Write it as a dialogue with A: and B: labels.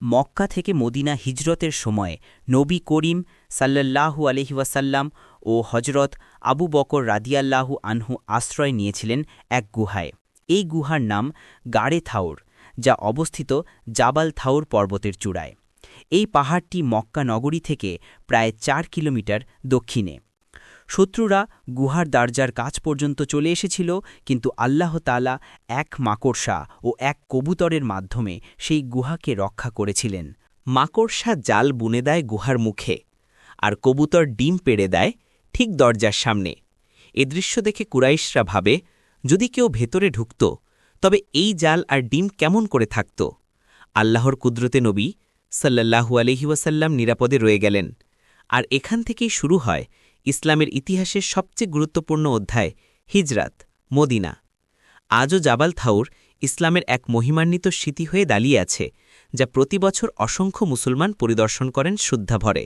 A: মক্কা থেকে মদিনা হিজরতের সময় নবী করিম সাল্লাল্লাহু আলাইহি ওয়াসাল্লাম ও হজরত আবু বকর রাদিয়াল্লাহু আনহু আশ্রয় নিয়েছিলেন এক গুহায়। এই গুহার নাম গাড়ে থাউর, যা অবস্থিত জাবাল থাউর পর্বতের চূড়ায়। এই পাহাড়টি মক্কা নগরী থেকে প্রায় ৪ কিলোমিটার দক্ষিণে। শত্রুরা গুহার দরজার কাছ পর্যন্ত চলে এসেছিল, কিন্তু আল্লাহ তাআলা এক মাকড়সা ও এক কবুতরের মাধ্যমে সেই গুহাকে রক্ষা করেছিলেন।
B: মাকড়সা জাল বুনে দেয় গুহার মুখে, আর কবুতর ডিম পেড়ে দেয় ঠিক দরজার সামনে। এ দৃশ্য দেখে কুরাইশরা ভাবে, যদি কেউ ভেতরে ঢুকত তবে এই জাল আর ডিম কেমন করে থাকত। আল্লাহর কুদরতে নবী সাল্লাল্লাহু আলাইহি ওয়াসাল্লাম নিরাপদে রয়ে গেলেন। আর এখান থেকেই শুরু হয় ইসলামের ইতিহাসের সবচেয়ে গুরুত্বপূর্ণ অধ্যায়, হিজরাত, মদিনা। আজও জাবাল থাউর ইসলামের এক মহিমান্বিত স্মৃতি হয়ে দাঁড়িয়ে আছে, যা প্রতি বছর অসংখ্য মুসলমান পরিদর্শন করেন শ্রদ্ধাভরে।